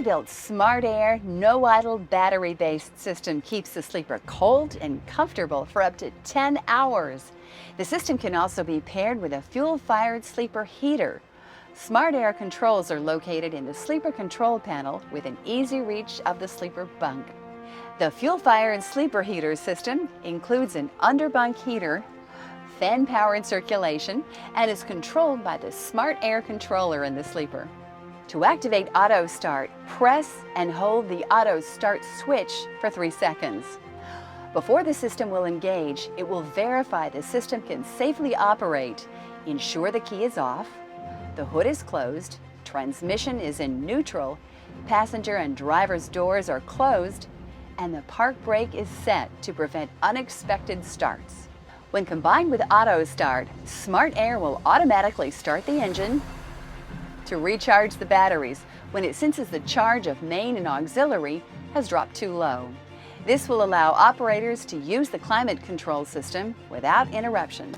Peterbilt SmartAir no-idle battery-based system keeps the sleeper cold and comfortable for up to 10 hours. The system can also be paired with a fuel-fired sleeper heater. SmartAir controls are located in the sleeper control panel within easy reach of the sleeper bunk. The fuel-fired sleeper heater system includes an underbunk heater, fan-powered circulation, and is controlled by the SmartAir controller in the sleeper. To activate auto start, press and hold the auto start switch for 3 seconds. Before the system will engage, it will verify the system can safely operate, ensure the key is off, the hood is closed, transmission is in neutral, passenger and driver's doors are closed, and the park brake is set to prevent unexpected starts. When combined with auto start, SmartAir will automatically start the engine to recharge the batteries when it senses the charge of main and auxiliary has dropped too low. This will allow operators to use the climate control system without interruption.